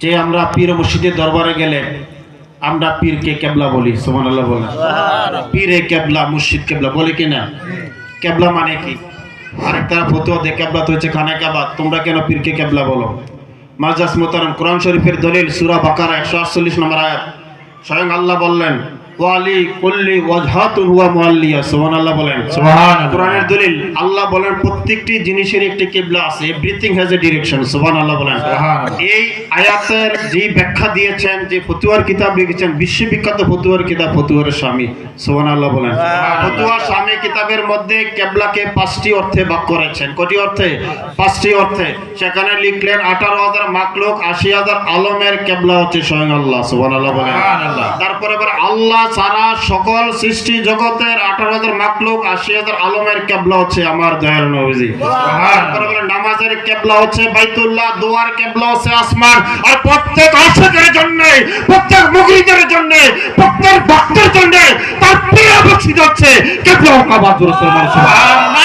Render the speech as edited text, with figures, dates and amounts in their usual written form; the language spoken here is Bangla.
যে আমরা পীর মসজিদের দরবারে গেলে আমরা পীরকে কেবলা বলি, সুবহানাল্লাহ বলেন। পীরে কেবলা, মুর্শিদ কেবলা বলি কিনা? কেবলা মানে কি? আরেক তারা ফতোয়া দেয় কেবলা তো হচ্ছে খানে কাবা, তোমরা কেন পীরকে কেবলা বলো? মাজাস মুহতারাম, কোরআন শরীফের দলিল সূরা বাকারা 148 নম্বর আয়াত। স্বয়ং আল্লাহ বললেন ওয়ালি কুল্লি ওয়াজহাতুন হুয়া মুআল্লিয়া, সুবহানাল্লাহ বলেন। সুবহানাল্লাহ। কোরআনের দলিল আল্লাহ বলেন প্রত্যেকটি জিনিসের একটি কিবলা আছে, এভরিথিং হ্যাজ এ ডিরেকশন, সুবহানাল্লাহ বলেন। এই আয়াতের যে ব্যাখ্যা দিয়েছেন, যে ফতোয়ার কিতাব লিখেছেন, বিশ্ববিখ্যাত ফতোয়ার কিতাব ফতোয়ার স্বামী, সুবহানাল্লাহ বলেন। ফতোয়ার স্বামী কিতাবের মধ্যে কিবলাকে 5টি অর্থে ভাগ করেছেন। কয়টি অর্থে? 5টি অর্থে। সেখানে লিখলেন 18,000 মাখলুক, 80,000 আলমের কিবলা হচ্ছে স্বয়ং আল্লাহ, সুবহানাল্লাহ বলেন। তারপরে আল্লাহ সারা সকল সৃষ্টি জগতের 18,000 মাখলুক, 80,000 আলমের কিবলা হচ্ছে আমার দয়ার নবীজি। তারপরে নামাজের কিবলা হচ্ছে বাইতুল্লাহ, দোয়ার কিবলা হচ্ছে আসমান। আর প্রত্যেক আশিকের জন্য, প্রত্যেক মুগরিদের জন্য, প্রত্যেক ভক্তের জন্য তার প্রিয় বক্সিত হচ্ছে কিবলা কাবা।